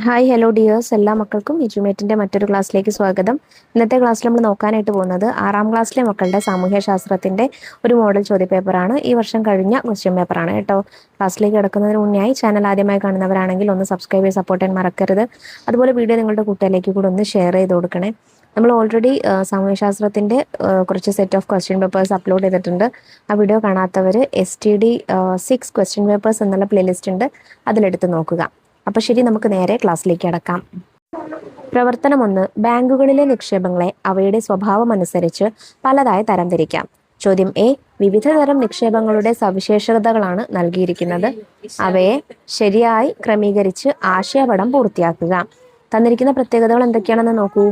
Hi hello dears, എല്ലാ മക്കൾക്കും എജ്യുമേറ്റിൻ്റെ മറ്റൊരു ക്ലാസ്സിലേക്ക് സ്വാഗതം. ഇന്നത്തെ ക്ലാസ്സിൽ നമ്മൾ നോക്കാനായിട്ട് പോകുന്നത് 6ാം ക്ലാസ്സിലെ മക്കളുടെ സാമൂഹ്യശാസ്ത്രത്തിൻ്റെ ഒരു മോഡൽ ചോദ്യപേപ്പറാണ്. ഈ വർഷം കഴിഞ്ഞ ക്വസ്റ്റ്യൻ പേപ്പറാണ് കേട്ടോ. ക്ലാസ്സിലേക്ക് കിടക്കുന്നതിന് മുന്നായി ചാനൽ ആദ്യമായി കാണുന്നവരാണെങ്കിൽ ഒന്ന് സബ്സ്ക്രൈബ് ചെയ്ത് സപ്പോർട്ട് ചെയ്യാൻ മറക്കരുത്. അതുപോലെ വീഡിയോ നിങ്ങളുടെ കൂട്ടുകാരിലേക്ക് കൂടെ ഒന്ന് ഷെയർ ചെയ്ത് കൊടുക്കണേ. നമ്മൾ ഓൾറെഡി സാമൂഹ്യശാസ്ത്രത്തിൻ്റെ കുറച്ച് set of question papers upload ചെയ്തിട്ടുണ്ട്. ആ വീഡിയോ കാണാത്തവർ STD 6 ക്വസ്റ്റ്യൻ പേപ്പേഴ്സ് എന്നുള്ള പ്ലേലിസ്റ്റ് ഉണ്ട്, അതിലെടുത്ത് നോക്കുക. അപ്പോൾ ശരി, നമുക്ക് നേരെ ക്ലാസ്സിലേക്ക് കടക്കാം. പ്രവർത്തനം 1. ബാങ്കുകളിലെ നിക്ഷേപങ്ങളെ അവയുടെ സ്വഭാവമനുസരിച്ച് പലതായി തരംതിരിക്കാം. ചോദ്യം എ. വിവിധ തരം നിക്ഷേപങ്ങളുടെ സവിശേഷതകളാണ് നൽകിയിരിക്കുന്നത്. അവയെ ശരിയായി ക്രമീകരിച്ച് ആശയപടം പൂർത്തിയാക്കുക. തന്നിരിക്കുന്ന പ്രത്യേകതകൾ എന്തൊക്കെയാണെന്ന് നോക്കൂ.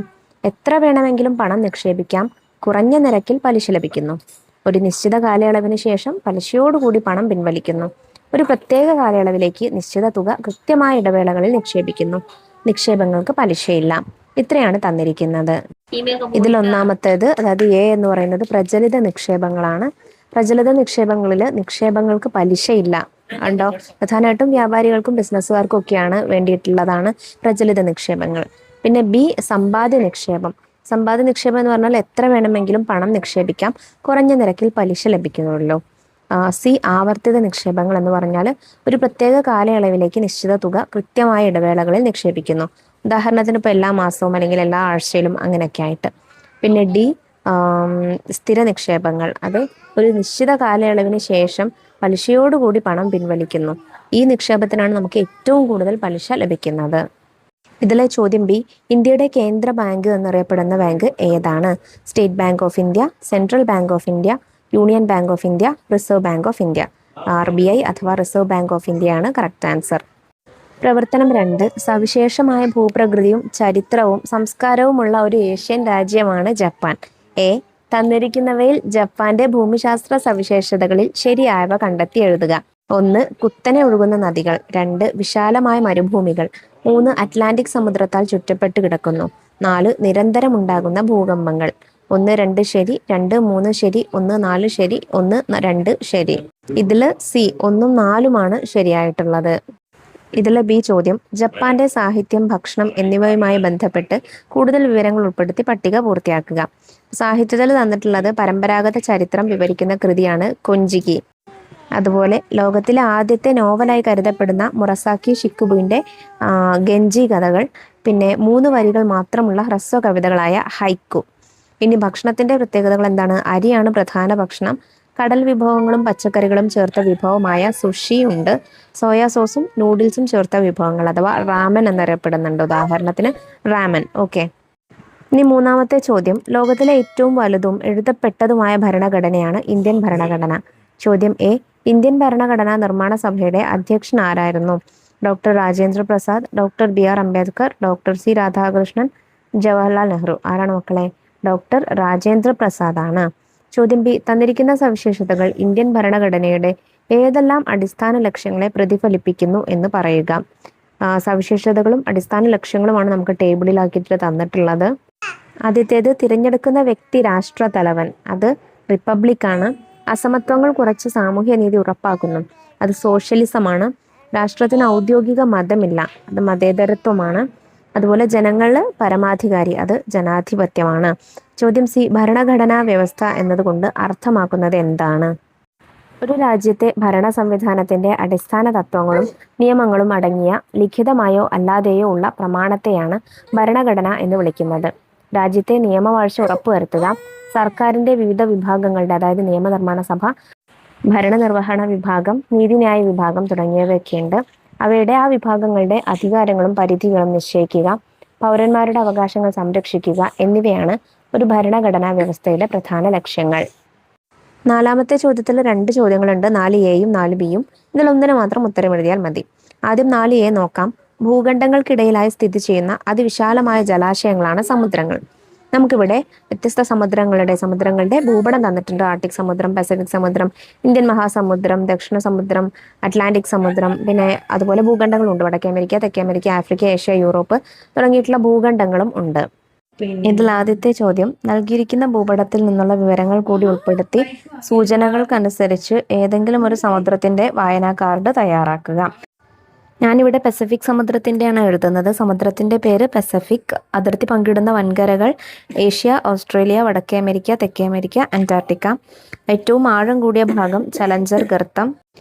എത്ര വേണമെങ്കിലും പണം നിക്ഷേപിക്കാം. കുറഞ്ഞ നിരക്കിൽ പലിശ ലഭിക്കുന്നു. ഒരു നിശ്ചിത കാലയളവിന് ശേഷം പലിശയോടുകൂടി പണം പിൻവലിക്കുന്നു. ഒരു പ്രത്യേക കാലയളവിലേക്ക് നിശ്ചിത തുക കൃത്യമായ ഇടവേളകളിൽ നിക്ഷേപിക്കുന്നു. നിക്ഷേപങ്ങൾക്ക് പലിശയില്ല. ഇത്രയാണ് തന്നിരിക്കുന്നത്. ഇതിൽ ഒന്നാമത്തേത്, അതായത് എ എന്ന് പറയുന്നത് പ്രചലിത നിക്ഷേപങ്ങളാണ്. പ്രചലിത നിക്ഷേപങ്ങളിൽ നിക്ഷേപങ്ങൾക്ക് പലിശയില്ല. ഉണ്ടോ? പ്രധാനമായിട്ടും വ്യാപാരികൾക്കും ബിസിനസ്സുകാർക്കും ഒക്കെയാണ് വേണ്ടിയിട്ടുള്ളതാണ് പ്രചലിത നിക്ഷേപങ്ങൾ. പിന്നെ ബി, സമ്പാദ്യ നിക്ഷേപം. സമ്പാദ്യ നിക്ഷേപം എന്ന് പറഞ്ഞാൽ എത്ര വേണമെങ്കിലും പണം നിക്ഷേപിക്കാം, കുറഞ്ഞ നിരക്കിൽ പലിശ ലഭിക്കുന്നുള്ളൂ. സി, ആവർത്തിത നിക്ഷേപങ്ങൾ എന്ന് പറഞ്ഞാൽ ഒരു പ്രത്യേക കാലയളവിലേക്ക് നിശ്ചിത തുക കൃത്യമായ ഇടവേളകളിൽ നിക്ഷേപിക്കുന്നു. ഉദാഹരണത്തിന് ഇപ്പോൾ എല്ലാ മാസവും അല്ലെങ്കിൽ എല്ലാ ആഴ്ചയിലും അങ്ങനെയൊക്കെ ആയിട്ട്. പിന്നെ ഡി, സ്ഥിര നിക്ഷേപങ്ങൾ. അത് ഒരു നിശ്ചിത കാലയളവിന് ശേഷം പലിശയോടുകൂടി പണം പിൻവലിക്കുന്നു. ഈ നിക്ഷേപത്തിനാണ് നമുക്ക് ഏറ്റവും കൂടുതൽ പലിശ ലഭിക്കുന്നത്. ഇതിലെ ചോദ്യം ബി. ഇന്ത്യയുടെ കേന്ദ്ര ബാങ്ക് എന്നറിയപ്പെടുന്ന ബാങ്ക് ഏതാണ്? State bank of India, central bank of India, union bank of India, reserve bank of India. RBI അഥവാ റിസർവ് ബാങ്ക് ഓഫ് ഇന്ത്യയാണ് കറക്റ്റ് ആൻസർ. പ്രവർത്തനം 2. സവിശേഷമായ ഭൂപ്രകൃതിയും ചരിത്രവും സംസ്കാരവുമുള്ള ഒരു ഏഷ്യൻ രാജ്യമാണ് ജപ്പാൻ. എ. തന്നിരിക്കുന്നവയിൽ ജപ്പാന്റെ ഭൂമിശാസ്ത്ര സവിശേഷതകളിൽ ശരിയായവ കണ്ടെത്തി എഴുതുക. 1. കുത്തനെ ഒഴുകുന്ന നദികൾ. 2. വിശാലമായ മരുഭൂമികൾ. 3. അറ്റ്ലാന്റിക് സമുദ്രത്താൽ ചുറ്റപ്പെട്ട് കിടക്കുന്നു. 4. നിരന്തരം ഉണ്ടാകുന്ന ഭൂകമ്പങ്ങൾ. 1, 2 ശരി, 2, 3 ശരി, 1, 4 ശരി, 1, 2 ശരി. ഇതില് സി 1ഉം 4ഉമാണ് ശരിയായിട്ടുള്ളത്. ഇതിലെ ബി ചോദ്യം. ജപ്പാന്റെ സാഹിത്യം, ഭക്ഷണം എന്നിവയുമായി ബന്ധപ്പെട്ട് കൂടുതൽ വിവരങ്ങൾ ഉൾപ്പെടുത്തി പട്ടിക പൂർത്തിയാക്കുക. സാഹിത്യത്തിൽ തന്നിട്ടുള്ളത് പരമ്പരാഗത ചരിത്രം വിവരിക്കുന്ന കൃതിയാണ് കൊഞ്ചിക്കി. അതുപോലെ ലോകത്തിലെ ആദ്യത്തെ നോവലായി കരുതപ്പെടുന്ന മുറസാക്കി ഷിക്കുബുവിൻ്റെ ഗെഞ്ചി കഥകൾ. പിന്നെ 3 വരികൾ മാത്രമുള്ള ഹ്രസ്വ കവിതകളായ ഹൈക്കു. ഇനി ഭക്ഷണത്തിന്റെ പ്രത്യേകതകൾ എന്താണ്? അരിയാണ് പ്രധാന ഭക്ഷണം. കടൽ വിഭവങ്ങളും പച്ചക്കറികളും ചേർത്ത വിഭവമായ സുഷി ഉണ്ട്. സോയാ സോസും നൂഡിൽസും ചേർത്ത വിഭവങ്ങൾ അഥവാ റാമൻ എന്നറിയപ്പെടുന്നുണ്ട്. ഉദാഹരണത്തിന് റാമൻ. ഓക്കെ. ഇനി മൂന്നാമത്തെ ചോദ്യം. ലോകത്തിലെ ഏറ്റവും വലുതും എഴുതപ്പെട്ടതുമായ ഭരണഘടനയാണ് ഇന്ത്യൻ ഭരണഘടന. ചോദ്യം എ. ഇന്ത്യൻ ഭരണഘടനാ നിർമ്മാണ സഭയുടെ അധ്യക്ഷൻ ആരായിരുന്നു? Doctor Rajendra Prasad, doctor BR Ambedkar, doctor C Radhakrishnan, Jawaharlal Nehru. ആരാണ് മക്കളെ? ഡോക്ടർ രാജേന്ദ്ര പ്രസാദ് ആണ്. ചോദ്യം ബി. തന്നിരിക്കുന്ന സവിശേഷതകൾ ഇന്ത്യൻ ഭരണഘടനയുടെ ഏതെല്ലാം അടിസ്ഥാന ലക്ഷ്യങ്ങളെ പ്രതിഫലിപ്പിക്കുന്നു എന്ന് പറയുക. സവിശേഷതകളും അടിസ്ഥാന ലക്ഷ്യങ്ങളുമാണ് നമുക്ക് ടേബിളിലാക്കിയിട്ട് തന്നിട്ടുള്ളത്. ആദ്യത്തേത്, തിരഞ്ഞെടുക്കുന്ന വ്യക്തി രാഷ്ട്ര തലവൻ. അത് റിപ്പബ്ലിക്കാണ്. അസമത്വങ്ങൾ കുറച്ച് സാമൂഹ്യ നീതി ഉറപ്പാക്കുന്നു. അത് സോഷ്യലിസമാണ്. രാഷ്ട്രത്തിന് ഔദ്യോഗിക മതമില്ല. അത് മതേതരത്വമാണ്. അതുപോലെ ജനങ്ങള് പരമാധികാരി. അത് ജനാധിപത്യമാണ്. ചോദ്യം സി. ഭരണഘടനാ വ്യവസ്ഥ എന്നതുകൊണ്ട് അർത്ഥമാക്കുന്നത് എന്താണ്? ഒരു രാജ്യത്തെ ഭരണ സംവിധാനത്തിന്റെ അടിസ്ഥാന തത്വങ്ങളും നിയമങ്ങളും അടങ്ങിയ ലിഖിതമായോ അല്ലാതെയോ ഉള്ള പ്രമാണത്തെയാണ് ഭരണഘടന എന്ന് വിളിക്കുന്നത്. രാജ്യത്തെ നിയമവാഴ്ച ഉറപ്പുവരുത്തുക. സർക്കാരിന്റെ വിവിധ വിഭാഗങ്ങളുടെ, അതായത് നിയമനിർമ്മാണ സഭ, ഭരണനിർവഹണ വിഭാഗം, നീതിന്യായ വിഭാഗം തുടങ്ങിയവയൊക്കെയുണ്ട്. അവയുടെ ആ വിഭാഗങ്ങളുടെ അധികാരങ്ങളും പരിധികളും നിശ്ചയിക്കുക, പൗരന്മാരുടെ അവകാശങ്ങൾ സംരക്ഷിക്കുക എന്നിവയാണ് ഒരു ഭരണഘടനാ വ്യവസ്ഥയുടെ പ്രധാന ലക്ഷ്യങ്ങൾ. നാലാമത്തെ ചോദ്യത്തിൽ 2 ചോദ്യങ്ങളുണ്ട്. 4A-യും 4B-യും. ഇതിലൊന്നിന് മാത്രം ഉത്തരം എഴുതിയാൽ മതി. ആദ്യം 4A നോക്കാം. ഭൂഖണ്ഡങ്ങൾക്കിടയിലായി സ്ഥിതി ചെയ്യുന്ന അതിവിശാലമായ ജലാശയങ്ങളാണ് സമുദ്രങ്ങൾ. നമുക്കിവിടെ വ്യത്യസ്ത സമുദ്രങ്ങളുടെ ഭൂപടം തന്നിട്ടുണ്ട്. ആർട്ടിക് സമുദ്രം, പസഫിക് സമുദ്രം, ഇന്ത്യൻ മഹാസമുദ്രം, ദക്ഷിണ സമുദ്രം, അറ്റ്ലാന്റിക് സമുദ്രം. പിന്നെ അതുപോലെ ഭൂഖണ്ഡങ്ങളുണ്ട്. വടക്കേ അമേരിക്ക, തെക്കേ അമേരിക്ക, ആഫ്രിക്ക, ഏഷ്യ, യൂറോപ്പ് തുടങ്ങിയിട്ടുള്ള ഭൂഖണ്ഡങ്ങളും ഉണ്ട്. ഇതിൽ ആദ്യത്തെ ചോദ്യം. നൽകിയിരിക്കുന്ന ഭൂപടത്തിൽ നിന്നുള്ള വിവരങ്ങൾ കൂടി ഉൾപ്പെടുത്തി സൂചനകൾക്കനുസരിച്ച് ഏതെങ്കിലും ഒരു സമുദ്രത്തിന്റെ വായനാ കാർഡ് തയ്യാറാക്കുക. ഞാനിവിടെ പസഫിക് സമുദ്രത്തിൻ്റെയാണ് എഴുതുന്നത്. സമുദ്രത്തിൻ്റെ പേര് പസഫിക്. അതിർത്തി പങ്കിടുന്ന വൻകരകൾ ഏഷ്യ, ഓസ്ട്രേലിയ, വടക്കേ അമേരിക്ക, തെക്കേ അമേരിക്ക, അന്റാർട്ടിക്ക. ഏറ്റവും ആഴം കൂടിയ ഭാഗം ചലഞ്ചർ ഗർത്തം,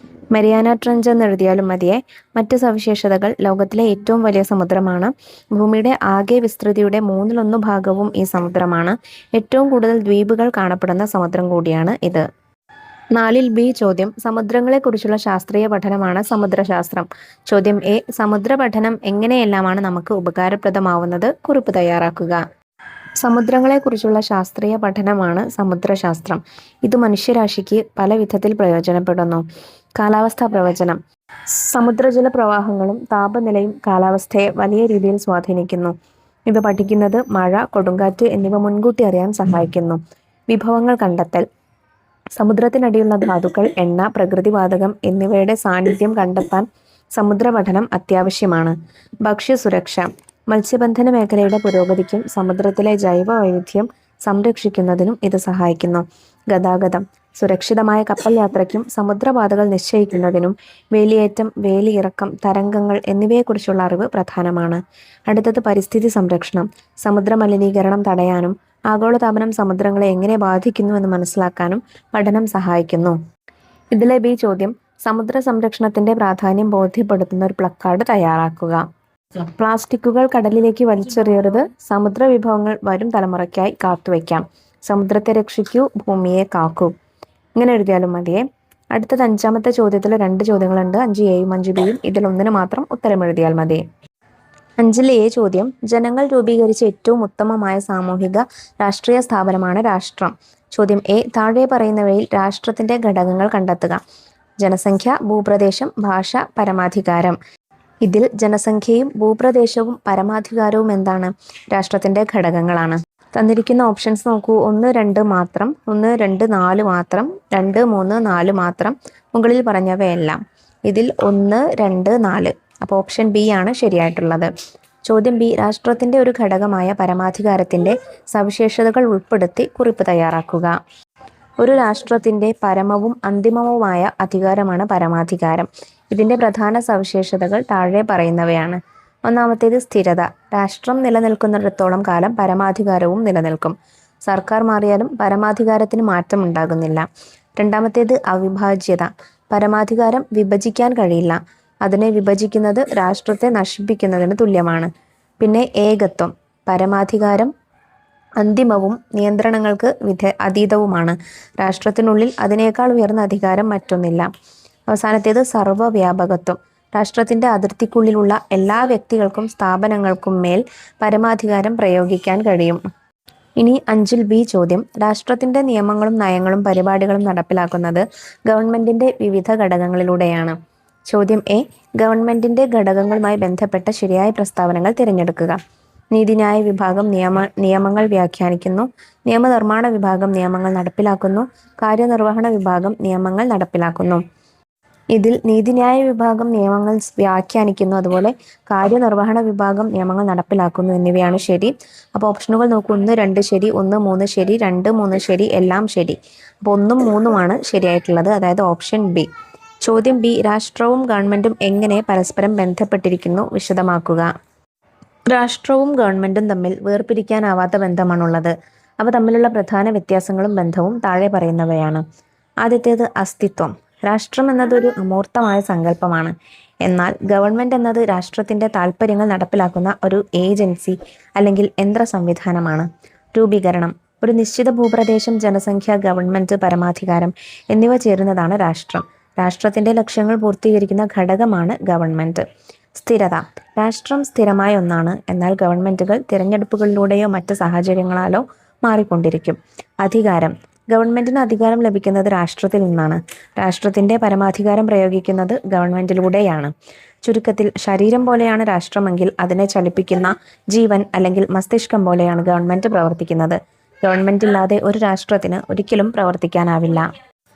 മരിയാന ട്രഞ്ച് എന്ന് എഴുതിയാലും മതിയെ. മറ്റ് സവിശേഷതകൾ: ലോകത്തിലെ ഏറ്റവും വലിയ സമുദ്രമാണ്. ഭൂമിയുടെ ആകെ വിസ്തൃതിയുടെ 1/3 ഭാഗവും ഈ സമുദ്രമാണ്. ഏറ്റവും കൂടുതൽ ദ്വീപുകൾ കാണപ്പെടുന്ന സമുദ്രം കൂടിയാണ് ഇത്. 4ൽ ബി ചോദ്യം: സമുദ്രങ്ങളെക്കുറിച്ചുള്ള ശാസ്ത്രീയ പഠനമാണ് സമുദ്രശാസ്ത്രം. ചോദ്യം എ: സമുദ്ര പഠനം എങ്ങനെയെല്ലാമാണ് നമുക്ക് ഉപകാരപ്രദമാവുന്നത്? കുറിപ്പ് തയ്യാറാക്കുക. സമുദ്രങ്ങളെക്കുറിച്ചുള്ള ശാസ്ത്രീയ പഠനമാണ് സമുദ്രശാസ്ത്രം. ഇത് മനുഷ്യരാശിക്ക് പല വിധത്തിൽ പ്രയോജനപ്പെടുന്നു. കാലാവസ്ഥാ പ്രവചനം: സമുദ്രജല പ്രവാഹങ്ങളും താപനിലയും കാലാവസ്ഥയെ വലിയ രീതിയിൽ സ്വാധീനിക്കുന്നു. ഇത് പഠിക്കുന്നത് മഴ, കൊടുങ്കാറ്റ് എന്നിവ മുൻകൂട്ടി അറിയാൻ സഹായിക്കുന്നു. വിഭവങ്ങൾ കണ്ടെത്തൽ: സമുദ്രത്തിനടിയിലുള്ള ധാതുക്കൾ, എണ്ണ, പ്രകൃതിവാതകം എന്നിവയുടെ സാന്നിധ്യം കണ്ടെത്താൻ സമുദ്ര പഠനം അത്യാവശ്യമാണ്. ഭക്ഷ്യസുരക്ഷ: മത്സ്യബന്ധന മേഖലയുടെ പുരോഗതിക്കും സമുദ്രത്തിലെ ജൈവ വൈവിധ്യം സംരക്ഷിക്കുന്നതിനും ഇത് സഹായിക്കുന്നു. ഗതാഗതം: സുരക്ഷിതമായ കപ്പൽ യാത്രയ്ക്കും സമുദ്രപാതകൾ നിശ്ചയിക്കുന്നതിനും വേലിയേറ്റം, വേലിയിറക്കം, തരംഗങ്ങൾ എന്നിവയെക്കുറിച്ചുള്ള അറിവ് പ്രധാനമാണ്. അടുത്തത് പരിസ്ഥിതി സംരക്ഷണം: സമുദ്ര മലിനീകരണം തടയാനും ആഗോളതാപനം സമുദ്രങ്ങളെ എങ്ങനെ ബാധിക്കുന്നുവെന്ന് മനസ്സിലാക്കാനും പഠനം സഹായിക്കുന്നു. ഇതിലെ ബി ചോദ്യം: സമുദ്ര സംരക്ഷണത്തിന്റെ പ്രാധാന്യം ബോധ്യപ്പെടുത്തുന്ന ഒരു പ്ലക്കാർഡ് തയ്യാറാക്കുക. പ്ലാസ്റ്റിക്കുകൾ കടലിലേക്ക് വലിച്ചെറിയരുത്. സമുദ്ര വിഭവങ്ങൾ വരും തലമുറയ്ക്കായി കാത്തുവയ്ക്കാം. സമുദ്രത്തെ രക്ഷിക്കൂ, ഭൂമിയെ കാക്കൂ. ഇങ്ങനെ എഴുതിയാലും മതിയെ. അടുത്തത് 5ാമത്തെ ചോദ്യത്തിൽ 2 ചോദ്യങ്ങളുണ്ട്. 5A-യും 5B-യും. ഇതിൽ ഒന്നിന് മാത്രം ഉത്തരം എഴുതിയാൽ മതി. 5ലെ എ ചോദ്യം: ജനങ്ങൾ രൂപീകരിച്ച ഏറ്റവും ഉത്തമമായ സാമൂഹിക രാഷ്ട്രീയ സ്ഥാപനമാണ് രാഷ്ട്രം. ചോദ്യം എ: താഴെ പറയുന്നവയിൽ രാഷ്ട്രത്തിന്റെ ഘടകങ്ങൾ കണ്ടെത്തുക. ജനസംഖ്യ, ഭൂപ്രദേശം, ഭാഷ, പരമാധികാരം. ഇതിൽ ജനസംഖ്യയും ഭൂപ്രദേശവും പരമാധികാരവും എന്താണ്? രാഷ്ട്രത്തിന്റെ ഘടകങ്ങളാണ്. തന്നിരിക്കുന്ന ഓപ്ഷൻസ് നോക്കൂ. 1, 2 മാത്രം, 1, 2, 4 മാത്രം, 2, 3, 4 മാത്രം. മുകളിൽ പറഞ്ഞവയെല്ലാം. ഇതിൽ 1, 2, 4. അപ്പോൾ ഓപ്ഷൻ ബി ആണ് ശരിയായിട്ടുള്ളത്. ചോദ്യം ബി: രാഷ്ട്രത്തിന്റെ ഒരു ഘടകമായ പരമാധികാരത്തിന്റെ സവിശേഷതകൾ ഉൾപ്പെടുത്തി കുറിപ്പ് തയ്യാറാക്കുക. ഒരു രാഷ്ട്രത്തിന്റെ പരമവും അന്തിമവുമായ അധികാരമാണ് പരമാധികാരം. ഇതിന്റെ പ്രധാന സവിശേഷതകൾ താഴെ പറയുന്നവയാണ്. ഒന്നാമത്തേത് സ്ഥിരത. രാഷ്ട്രം നിലനിൽക്കുന്നിടത്തോളം കാലം പരമാധികാരവും നിലനിൽക്കും. സർക്കാർ മാറിയാലും പരമാധികാരത്തിന് മാറ്റം ഉണ്ടാകുന്നില്ല. രണ്ടാമത്തേത് അവിഭാജ്യത. പരമാധികാരം വിഭജിക്കാൻ കഴിയില്ല. അതിനെ വിഭജിക്കുന്നത് രാഷ്ട്രത്തെ നശിപ്പിക്കുന്നതിന് തുല്യമാണ്. പിന്നെ ഏകത്വം. പരമാധികാരം അന്തിമവും നിയന്ത്രണങ്ങൾക്ക് അതീതവുമാണ്. രാഷ്ട്രത്തിനുള്ളിൽ അതിനേക്കാൾ ഉയർന്ന അധികാരം മറ്റൊന്നില്ല. അവസാനത്തേത് സർവ്വവ്യാപകത്വം. രാഷ്ട്രത്തിന്റെ അതിർത്തിക്കുള്ളിലുള്ള എല്ലാ വ്യക്തികൾക്കും സ്ഥാപനങ്ങൾക്കും മേൽ പരമാധികാരം പ്രയോഗിക്കാൻ കഴിയും. ഇനി 5ൽ ബി ചോദ്യം: രാഷ്ട്രത്തിന്റെ നിയമങ്ങളും നയങ്ങളും പരിപാടികളും നടപ്പിലാക്കുന്നത് ഗവൺമെന്റിന്റെ വിവിധ ഘടകങ്ങളിലൂടെയാണ്. ചോദ്യം എ: ഗവൺമെന്റിന്റെ ഘടകങ്ങളുമായി ബന്ധപ്പെട്ട ശരിയായ പ്രസ്താവനകൾ തിരഞ്ഞെടുക്കുക. നീതിന്യായ വിഭാഗം നിയമങ്ങൾ വ്യാഖ്യാനിക്കുന്നു. നിയമനിർമ്മാണ വിഭാഗം നിയമങ്ങൾ നടപ്പിലാക്കുന്നു. കാര്യനിർവഹണ വിഭാഗം നിയമങ്ങൾ നടപ്പിലാക്കുന്നു. ഇതിൽ നീതിന്യായ വിഭാഗം നിയമങ്ങൾ വ്യാഖ്യാനിക്കുന്നു, അതുപോലെ കാര്യനിർവഹണ വിഭാഗം നിയമങ്ങൾ നടപ്പിലാക്കുന്നു എന്നിവയാണ് ശരി. അപ്പോൾ ഓപ്ഷനുകൾ നോക്കൂ. 1, 2 ശരി, 1, 3 ശരി, 2, 3 ശരി, എല്ലാം ശരി. അപ്പോൾ 1ഉം 3ഉമാണ് ശരിയായിട്ടുള്ളത്, അതായത് ഓപ്ഷൻ ബി. ചോദ്യം ബി: രാഷ്ട്രവും ഗവൺമെന്റും എങ്ങനെ പരസ്പരം ബന്ധപ്പെട്ടിരിക്കുന്നു? വിശദമാക്കുക. രാഷ്ട്രവും ഗവൺമെന്റും തമ്മിൽ വേർപിരിക്കാനാവാത്ത ബന്ധമാണുള്ളത്. അവ തമ്മിലുള്ള പ്രധാന വ്യത്യാസങ്ങളും ബന്ധവും താഴെ പറയുന്നവയാണ്. ആദ്യത്തേത് അസ്തിത്വം. രാഷ്ട്രം എന്നതൊരു അമൂർത്തമായ സങ്കല്പമാണ്. എന്നാൽ ഗവൺമെന്റ് എന്നത് രാഷ്ട്രത്തിന്റെ താൽപ്പര്യങ്ങൾ നടപ്പിലാക്കുന്ന ഒരു ഏജൻസി അല്ലെങ്കിൽ യന്ത്ര സംവിധാനമാണ്. രൂപീകരണം. ഒരു നിശ്ചിത ഭൂപ്രദേശം, ജനസംഖ്യ, ഗവൺമെന്റ്, പരമാധികാരം എന്നിവ ചേരുന്നതാണ് രാഷ്ട്രം. രാഷ്ട്രത്തിന്റെ ലക്ഷ്യങ്ങൾ പൂർത്തീകരിക്കുന്ന ഘടകമാണ് ഗവൺമെന്റ്. സ്ഥിരത. രാഷ്ട്രം സ്ഥിരമായ ഒന്നാണ്. എന്നാൽ ഗവൺമെന്റുകൾ തിരഞ്ഞെടുപ്പുകളിലൂടെയോ മറ്റ് സാഹചര്യങ്ങളാലോ മാറിക്കൊണ്ടിരിക്കും. അധികാരം. ഗവൺമെന്റിന് അധികാരം ലഭിക്കുന്നത് രാഷ്ട്രത്തിൽ നിന്നാണ്. രാഷ്ട്രത്തിന്റെ പരമാധികാരം പ്രയോഗിക്കുന്നത് ഗവൺമെന്റിലൂടെയാണ്. ചുരുക്കത്തിൽ, ശരീരം പോലെയാണ് രാഷ്ട്രമെങ്കിൽ അതിനെ ചലിപ്പിക്കുന്ന ജീവൻ അല്ലെങ്കിൽ മസ്തിഷ്കം പോലെയാണ് ഗവൺമെന്റ് പ്രവർത്തിക്കുന്നത്. ഗവൺമെന്റ് ഇല്ലാതെ ഒരു രാഷ്ട്രത്തിന് ഒരിക്കലും പ്രവർത്തിക്കാനാവില്ല.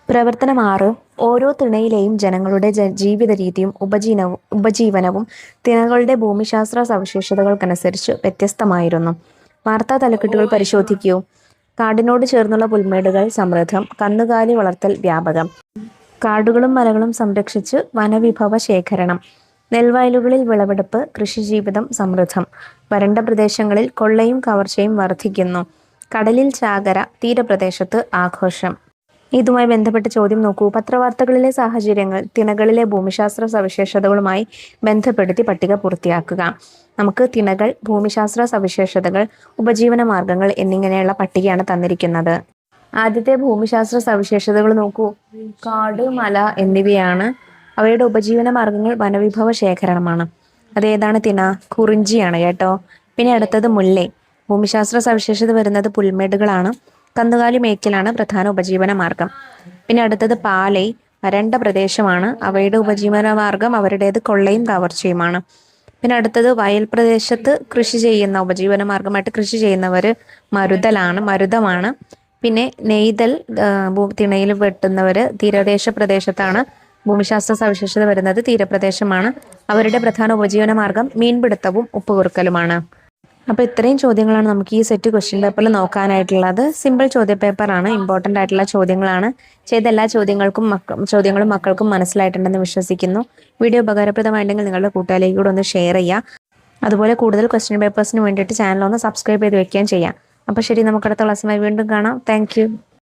പ്രവർത്തനം 6. ഓരോ തിണയിലെയും ജനങ്ങളുടെ ജീവിത രീതിയും ഉപജീവനവും തിണകളുടെ ഭൂമിശാസ്ത്ര സവിശേഷതകൾക്കനുസരിച്ച് വ്യത്യസ്തമായിരുന്നു. വാർത്താ തലക്കെട്ടുകൾ പരിശോധിക്കൂ. കാടിനോട് ചേർന്നുള്ള പുൽമേടുകൾ സമൃദ്ധം. കന്നുകാലി വളർത്തൽ വ്യാപകം. കാടുകളും മരങ്ങളും സംരക്ഷിച്ച് വനവിഭവ ശേഖരണം. നെൽവയലുകളിൽ വിളവെടുപ്പ്, കൃഷിജീവിതം സമൃദ്ധം. വരണ്ട പ്രദേശങ്ങളിൽ കൊള്ളയും കവർച്ചയും വർദ്ധിക്കുന്നു. കടലിൽ ചാകര, തീരപ്രദേശത്ത് ആഘോഷം. ഇതുമായി ബന്ധപ്പെട്ട ചോദ്യം നോക്കൂ. പത്രവാർത്തകളിലെ സാഹചര്യങ്ങൾ തിണകളിലെ ഭൂമിശാസ്ത്ര സവിശേഷതകളുമായി ബന്ധപ്പെടുത്തി പട്ടിക പൂർത്തിയാക്കുക. നമുക്ക് തിണകൾ, ഭൂമിശാസ്ത്ര സവിശേഷതകൾ, ഉപജീവന മാർഗങ്ങൾ എന്നിങ്ങനെയുള്ള പട്ടികയാണ് തന്നിരിക്കുന്നത്. ആദ്യത്തെ ഭൂമിശാസ്ത്ര സവിശേഷതകൾ നോക്കൂ. കാട്, മല എന്നിവയാണ്. അവയുടെ ഉപജീവന മാർഗങ്ങൾ വനവിഭവ ശേഖരണമാണ്. അതേതാണ് തിണ? കുറിഞ്ചിയാണ് കേട്ടോ. പിന്നെ അടുത്തത് മുല്ലേ. ഭൂമിശാസ്ത്ര സവിശേഷത വരുന്നത് പുൽമേടുകളാണ്. കന്നുകാലി മേയ്ക്കലാണ് പ്രധാന ഉപജീവന മാർഗം. പിന്നെ അടുത്തത് പാലൈ, വരണ്ട പ്രദേശമാണ്. അവയുടെ ഉപജീവന മാർഗം അവരുടേത് കൊള്ളയും കവർച്ചയുമാണ്. പിന്നെ അടുത്തത് വയൽ പ്രദേശത്ത് കൃഷി ചെയ്യുന്ന ഉപജീവന മാർഗമായിട്ട് കൃഷി ചെയ്യുന്നവർ മരുതമാണ്. പിന്നെ നെയ്തൽ, തിണയിൽ വെട്ടുന്നവർ തീരദേശ പ്രദേശത്താണ്. ഭൂമിശാസ്ത്ര സവിശേഷത വരുന്നത് തീരപ്രദേശമാണ്. അവരുടെ പ്രധാന ഉപജീവന മാർഗം മീൻപിടുത്തവും ഉപ്പുകുറുക്കലുമാണ്. അപ്പോൾ ഇത്രയും ചോദ്യങ്ങളാണ് നമുക്ക് ഈ സെറ്റ് ക്വസ്റ്റ്യൻ പേപ്പറിൽ നോക്കാനായിട്ടുള്ളത്. സിമ്പിൾ ചോദ്യ പേപ്പറാണ്, ഇമ്പോർട്ടൻ്റ് ആയിട്ടുള്ള ചോദ്യങ്ങളാണ്. ചെയ്ത എല്ലാ ചോദ്യങ്ങളും മക്കൾക്കും മനസ്സിലായിട്ടുണ്ടെന്ന് വിശ്വസിക്കുന്നു. വീഡിയോ ഉപകാരപ്രദമായിട്ടുണ്ടെങ്കിൽ നിങ്ങളുടെ കൂട്ടുകാരിലേക്ക് കൂടെ ഒന്ന് ഷെയർ ചെയ്യുക. അതുപോലെ കൂടുതൽ ക്വസ്റ്റ്യൻ പേപ്പേഴ്സിന് വേണ്ടിയിട്ട് ചാനൽ ഒന്ന് സബ്സ്ക്രൈബ് ചെയ്ത് വെക്കുകയും ചെയ്യാം. അപ്പോൾ ശരി, നമുക്ക് അടുത്ത ക്ലാസ്സുമായി വീണ്ടും കാണാം. താങ്ക്